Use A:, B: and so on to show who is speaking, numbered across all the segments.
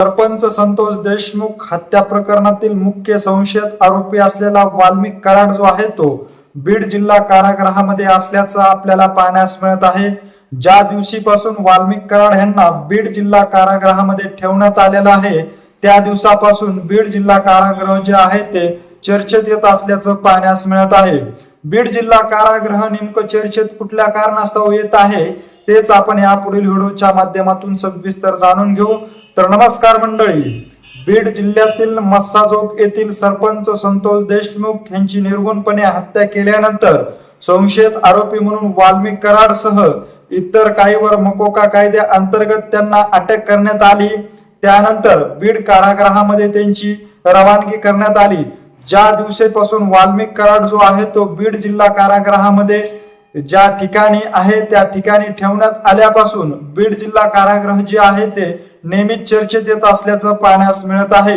A: सरपंच संतोष देशमुख हत्या प्रकरणातील मुख्य संशयित आरोपी असलेला वाल्मिक कराड जो आहे तो बीड जिल्हा कारागृहामध्ये असल्याचं आपल्याला पाहण्यास मिळत आहे। ज्या दिवशीपासून वाल्मिक कराड यांना बीड जिल्हा कारागृहामध्ये ठेवण्यात आलेलं आहे त्या दिवसापासून बीड जिल्हा कारागृह जे आहे ते चर्चेत येत असल्याचं पाहण्यास मिळत आहे। बीड जिल्हा कारागृह नेमकं चर्चेत कुठल्या कारणास्तव येत आहे तेच आपण या पुढील व्हिडिओच्या माध्यमातून सविस्तर जाणून घेऊ। तर नमस्कार मंडळी, बीड जिल्ह्यातील मस्साजोग येथील सरपंच संतोष देशमुख यांची निर्गुणपणे हत्या केल्यानंतर संशयित आरोपी म्हणून वाल्मिक कराड सह इतर काहीवर मकोका कायद्या अंतर्गत त्यांना अटक करण्यात आली। त्यानंतर बीड कारागृहामध्ये त्यांची रवानगी करण्यात आली। ज्या दिवसापासून वाल्मिक कराड जो आहे तो बीड जिल्हा कारागृहामध्ये ज्या ठिकाणी आहे त्या ठिकाणी ठेवण्यात आल्यापासून बीड जिल्हा कारागृह जे आहे ते नेहमीच चर्चेत येत असल्याचं पाहण्यास मिळत आहे।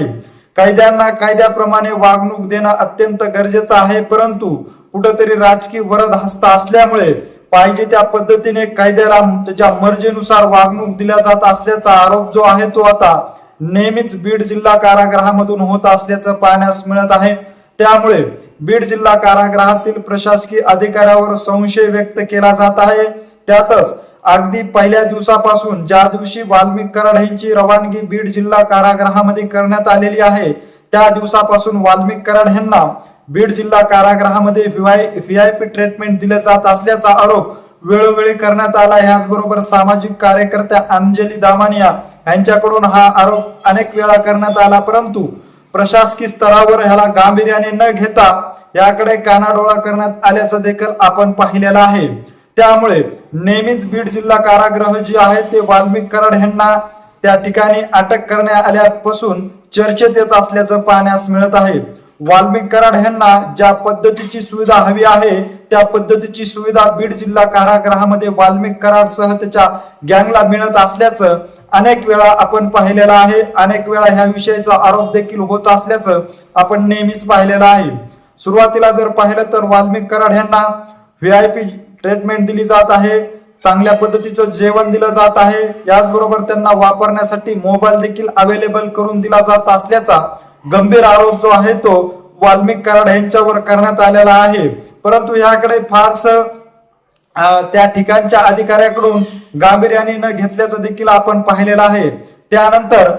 A: कायद्यांना कायद्याप्रमाणे वागणूक देणं अत्यंत गरजेचं आहे, परंतु कुठेतरी राजकीय वरद हस्त असल्यामुळे पाहिजे त्या पद्धतीने कायद्याला त्याच्या मर्जीनुसार वागणूक दिल्या जात असल्याचा आरोप जो आहे तो आता नेहमीच बीड जिल्हा कारागृहामधून होत असल्याचं पाहण्यास मिळत आहे। त्यामुळे बीड जिल्हा कारागृहातील प्रशासकीय अधिकाऱ्यावर संशय व्यक्त केला जात आहे। त्यातच अगदी पहिल्या दिवसापासून ज्या दिवशी वाल्मिक कराड यांची रवानगी बीड जिल्हा कारागृहामध्ये करण्यात आलेली आहे त्या दिवसापासून वाल्मिक कराड यांना बीड जिल्हा कारागृहामध्ये व्हीआयपी ट्रीटमेंट दिले जात असल्याचा आरोप वेळोवेळी करण्यात आला। याचबरोबर सामाजिक कार्यकर्त्या अंजली दामानिया यांच्याकडून हा आरोप अनेक वेळा करण्यात आला, परंतु प्रशासकीय स्तरावर ह्याला गांभीर्याने न घेता याकडे कानाडोळा करण्यात आल्याचं देखील आपण पाहिलेलं आहे। त्यामुळे नेहमीच बीड जिल्हा कारागृह जे आहे ते वाल्मिक कराड यांना त्या ठिकाणी अटक करण्यात आल्यापासून चर्चेत येत असल्याचं पाहण्यास मिळत आहे। वाल्मिक कराड यांना ज्या पद्धतीची सुविधा हवी आहे त्या पद्धतीची सुविधा बीड जिल्हा कारागृहामध्ये वाल्मिक कराड सह त्याच्या गँगला मिळत असल्याचं अनेक वेळा आपण पाहिलेलं आहे। अनेक वेळा ह्या विषयाचा आरोप देखील होत असल्याचं आपण नेहमीच पाहिलेलं आहे। सुरुवातीला जर पाहिलं तर वाल्मिक कराड यांना व्हीआयपी ट्रीटमेंट दिली जात आहे, चांगल्या पद्धतीचं जेवण दिलं जात आहे, याचबरोबर त्यांना वापरण्यासाठी मोबाईल देखील अवेलेबल करून दिला जात असल्याचा गंभीर आरोप जो आहे तो वाल्मिक कराड यांच्यावर करण्यात आलेला आहे। परंतु याकडे फारस त्या ठिकाणच्या अधिकाऱ्याकडून गांभीर्याने न घेतल्याचं देखील आपण पाहिलेलं आहे। त्यानंतर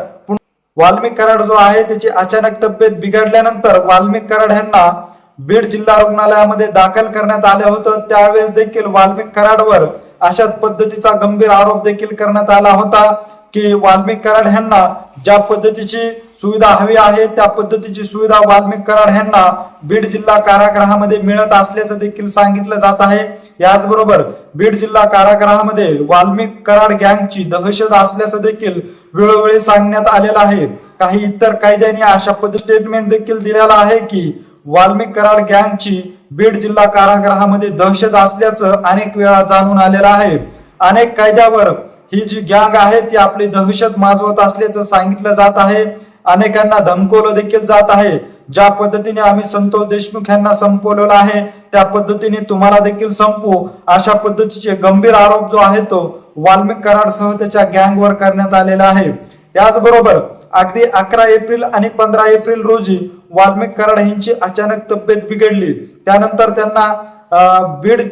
A: वाल्मिक कराड जो आहे त्याची अचानक तब्येत बिघडल्यानंतर वाल्मिक कराड यांना बीड जिल्हा रुग्णालयामध्ये दाखल करण्यात आलं होतं। त्यावेळेस देखील वाल्मिक कराडवर अशाच पद्धतीचा गंभीर आरोप देखील करण्यात आला होता की वाल्मिक कराड यांना ज्या पद्धतीची सुविधा हवी आहे त्या पद्धतीची सुविधा वाल्मिक कराड यांना बीड जिल्हा कारागृहामध्ये मिळत असल्याचं देखील सांगितलं जात आहे। याचबरोबर बीड जिल्हा कारागृहामध्ये वाल्मिक कराड गँगची दहशत असल्याचं देखील वेळोवेळी सांगण्यात आलेलं आहे। काही इतर कायद्याने अशा पद्धतीचे स्टेटमेंट देखील दिलेला आहे की वाल्मिक कराड गँगची बीड जिल्हा कारागृहामध्ये दहशत असल्याचं अनेक वेळा जाणून आलेलं आहे। अनेक कायद्यावर ही जी गँग आहे ती आपली दहशत माजवत असल्याचं सांगितलं जात आहे। अनेकांना धमकवलं देखील जात आहे। ज्या पद्धतीने आम्ही संतोष देशमुख यांना संपवलेलं आहे त्या पद्धतीने तुम्हाला देखील संपवू, अशा पद्धतीचे गंभीर आरोप जो आहे तो वाल्मिक कराड सह त्याच्या गँगवर करण्यात आलेला आहे। याचबरोबर अगदी 11 एप्रिल आणि 15 एप्रिल रोजी वाल्मिक कराड यांची अचानक तब्येत बिघडली। त्यानंतर त्यांना बीड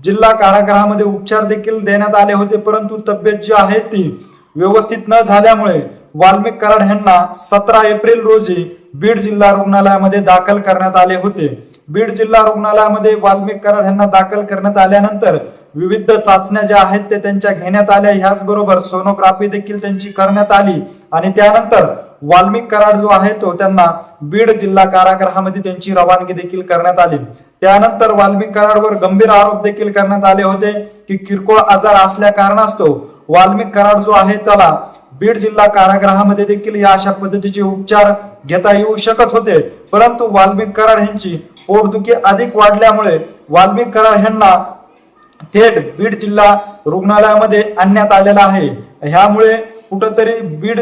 A: जिल्हा कारागृहामध्ये उपचार देखील देण्यात आले होते, परंतु तब्येत जी आहे ती व्यवस्थित न झाल्यामुळे वाल्मिक कराड यांना 17 एप्रिल रोजी बीड जिल्हा रुग्णालयामध्ये दाखल करण्यात आले होते। बीड जिल्हा रुग्णालयामध्ये वाल्मिक कराड यांना दाखल करण्यात आल्यानंतर विविध चाचण्या ज्या आहेत ते त्यांच्या घेण्यात आल्या, ह्याचबरोबर सोनोग्राफी देखील त्यांची करण्यात आली आणि त्यानंतर वाल्मिक कराड जो आहे तो त्यांना बीड जिल्हा कारागृहामध्ये त्यांची रवानगी देखील करण्यात आली। त्यानंतर वाल्मिक कराडवर गंभीर आरोप देखील करण्यात आले होते की किरकोळ आजार असल्या कारणास्तव वाल्मिक कराड जो आहे त्याला बीड जिल्हा कारागृहामध्ये देखील या अशा पद्धतीचे उपचार घेता येऊ शकत होते, परंतु वाल्मिक कराड यांची पोटदुखी अधिक वाढल्यामुळे वाल्मिक कराड यांना थेट बीड जिल्हा रुग्णालयामध्ये आणण्यात आलेला आहे। ह्यामुळे कुठेतरी बीड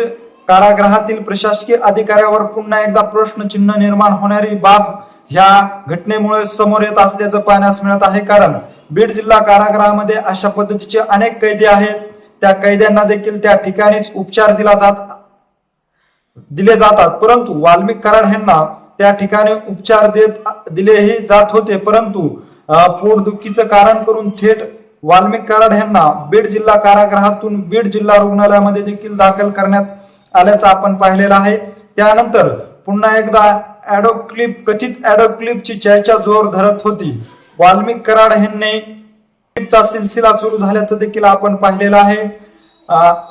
A: कारागृहातील प्रशासकीय अधिकाऱ्यावर पुन्हा एकदा प्रश्नचिन्ह निर्माण होणारी बाब ह्या घटनेमुळे समोर येत असल्याचं पाहण्यास मिळत आहे। कारण बीड जिल्हा कारागृहामध्ये अशा पद्धतीचे अनेक कैदी आहेत, त्या कैद्यांना देखील त्या ठिकाणीच उपचार दिला जात दिले जातात, परंतु वाल्मिक कराड यांना त्या ठिकाणी उपचार दिलेही जात होते, परंतु पोटदुखीचं कारण करून थेट वाल्मिक कराड यांना बीड जिल्हा कारागृहातून बीड जिल्हा रुग्णालयामध्ये देखील दाखल करण्यात आल्याचं आपण पाहिलेलं आहे. त्यानंतर पुन्हा एकदा कथित ॲडो क्लिपची चर्चा जोर धरत होती. वाल्मिक कराड यांनी क्लिपचा सिलसिला सुरू झाल्याचं देखील आपण पाहिलेलं आहे.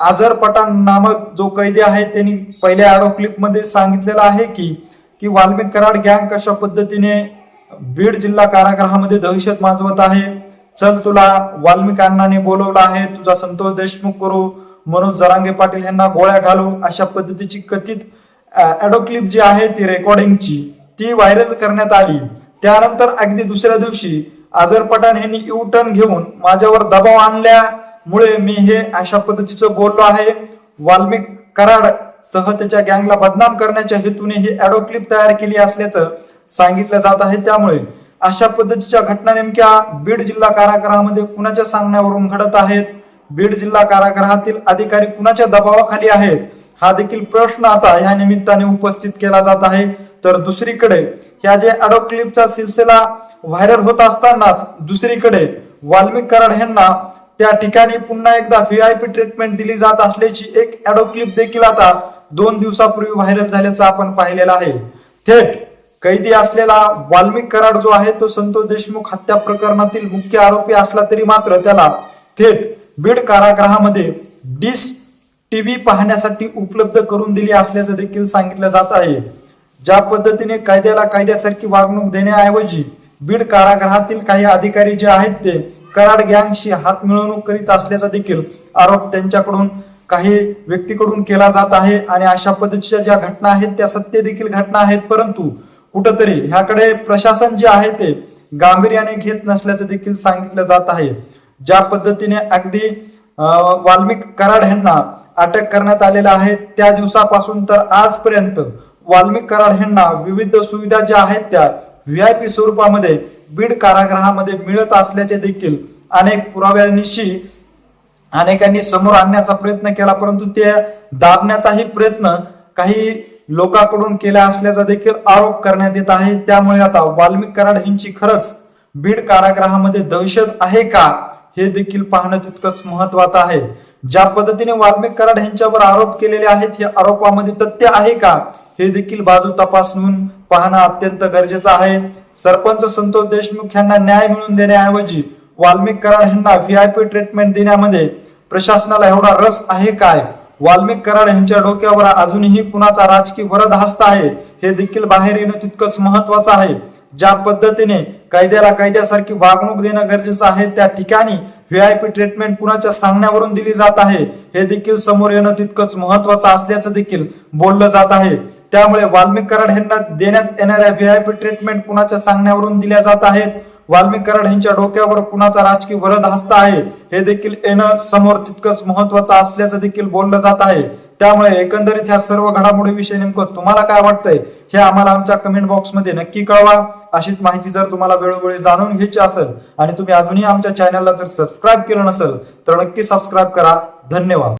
A: अझर पठाण नामक जो कैदी आहे त्यांनी पहिल्या ॲडो क्लिप मध्ये सांगितलेलं आहे की वाल्मिक कराड गँग कशा पद्धतीने बीड जिल्हा कारागृहामध्ये दहशत माजवत आहे. चल तुला वाल्मिक अण्णांनी बोलवलं आहे, तुझा संतोष देशमुख करू, मनोज जरांगे पाटील यांना गोळ्या घालू, अशा पद्धतीची कथित ॲडो क्लिप जी आहे ती रेकॉर्डिंगची ती व्हायरल करण्यात आली. त्यानंतर अगदी दुसऱ्या दिवशी अझर पठाण यांनी यू टर्न घेऊन माझ्यावर दबाव आणल्यामुळे मी हे अशा पद्धतीचं बोललो आहे. वाल्मिक कराड सह त्याच्या गँगला बदनाम करण्याच्या हेतूने ही ॲडो क्लिप तयार केली असल्याचं सांगितलं जात आहे. त्यामुळे अशा पद्धतीच्या घटना नेमक्या बीड जिल्हा कारागृहामध्ये कुणाच्या सांगण्यावरून घडत आहेत, बीड जिल्हा कारागृहातील अधिकारी कुणाच्या दबावाखाली आहेत, हा देखील प्रश्न आता या निमित्ताने उपस्थित केला जात आहे. तर दुसरीकडे ह्या जे ॲडो क्लिपचा सिलसिला व्हायरल होत असतानाच दुसरीकडे वाल्मिक कराड यांना त्या ठिकाणी पुन्हा एकदा VIP ट्रीटमेंट दिली जात असल्याची एक ॲडो क्लिप देखील आता 2 दिवसापूर्वी व्हायरल झाल्याचं आपण पाहिलेलं आहे. थेट कैदी असलेला वाल्मिक कराड जो आहे तो संतोष देशमुख हत्या प्रकरणातील मुख्य आरोपी असला तरी मात्र त्याला थेट बीड कारागृहामध्ये डिश TV पाहण्यासाठी उपलब्ध करून दिली असल्याचं देखील सांगितलं जात आहे. ज्या पद्धतीने कायद्याला कायद्यासारखी वागणूक देण्याऐवजी बीड कारागृहातील काही अधिकारी जे आहेत ते कराड गँगशी हात मिळवणूक करीत असल्याचा देखील आरोप त्यांच्याकडून काही व्यक्तीकडून केला जात आहे. आणि अशा पद्धतीच्या ज्या घटना आहेत त्या सत्य देखील घटना आहेत, परंतु कुठंतरी ह्याकडे प्रशासन जे आहे ते गांभीर्याने घेत नसल्याचं देखील सांगितलं जात आहे. ज्या पद्धतीने अगदी वाल्मिक कराड यांना अटक करण्यात आलेला आहे त्या दिवसापासून तर आजपर्यंत वाल्मिक कराड यांना विविध सुविधा ज्या आहेत त्या VIP स्वरूपामध्ये बीड कारागृहामध्ये मिळत असल्याचे देखील अनेक पुराव्यांनिशी अनेकांनी समोर आणण्याचा प्रयत्न केला, परंतु ते दाबण्याचाही प्रयत्न काही लोकांकडून केला असल्याचा देखील आरोप करण्यात येत आहे. त्यामुळे आता वाल्मिक कराड यांची खरंच बीड कारागृहामध्ये दहशत आहे का हे देखील पाहणं तितकंच महत्वाचं आहे. ज्या पद्धतीने वाल्मिक कराड यांच्यावर आरोप केलेले आहेत हे आरोपामध्ये तथ्य आहे का हे देखील बाजू तपासून पाहणं अत्यंत गरजेचं आहे. सरपंच संतोष देशमुख यांना न्याय मिळवून देण्याऐवजी वाल्मिक कराड यांना VIP ट्रीटमेंट देण्यामध्ये प्रशासनाला एवढा रस आहे काय? वाल्मिक कराड यांच्या डोक्यावर अजूनही कुणाचा राजकीय वरद हस्त आहे हे देखील बाहेर येणं तितकंच महत्वाचं आहे. ज्या पद्धतीने कायद्याला कायद्यासारखी वागणूक देणं गरजेचं आहे त्या ठिकाणी VIP ट्रीटमेंट कुणाच्या सांगण्यावरून दिली जात आहे हे देखील समोर येणं तितकंच महत्वाचं असल्याचं देखील बोललं जात आहे. त्यामुळे वाल्मिक कराड यांना देण्यात येणाऱ्या VIP ट्रीटमेंट कुणाच्या सांगण्यावरून दिल्या जात आहेत, वाल्मिक कराड यांच्या डोक्यावर कुणाचा राजकीय वरद हस्त आहे हे देखील येणं समोर तितकंच महत्वाचं असल्याचं देखील बोललं जात आहे. त्यामुळे एकंदरीत ह्या सर्व घडामोडीविषयी नेमकं तुम्हाला काय वाटतंय हे आम्हाला आमच्या कमेंट बॉक्समध्ये नक्की कळवा. अशीच माहिती जर तुम्हाला वेळोवेळी जाणून घ्यायची असेल आणि तुम्ही अजूनही आमच्या चॅनलला जर सबस्क्राईब केलं नसेल तर नक्की सबस्क्राईब करा. धन्यवाद.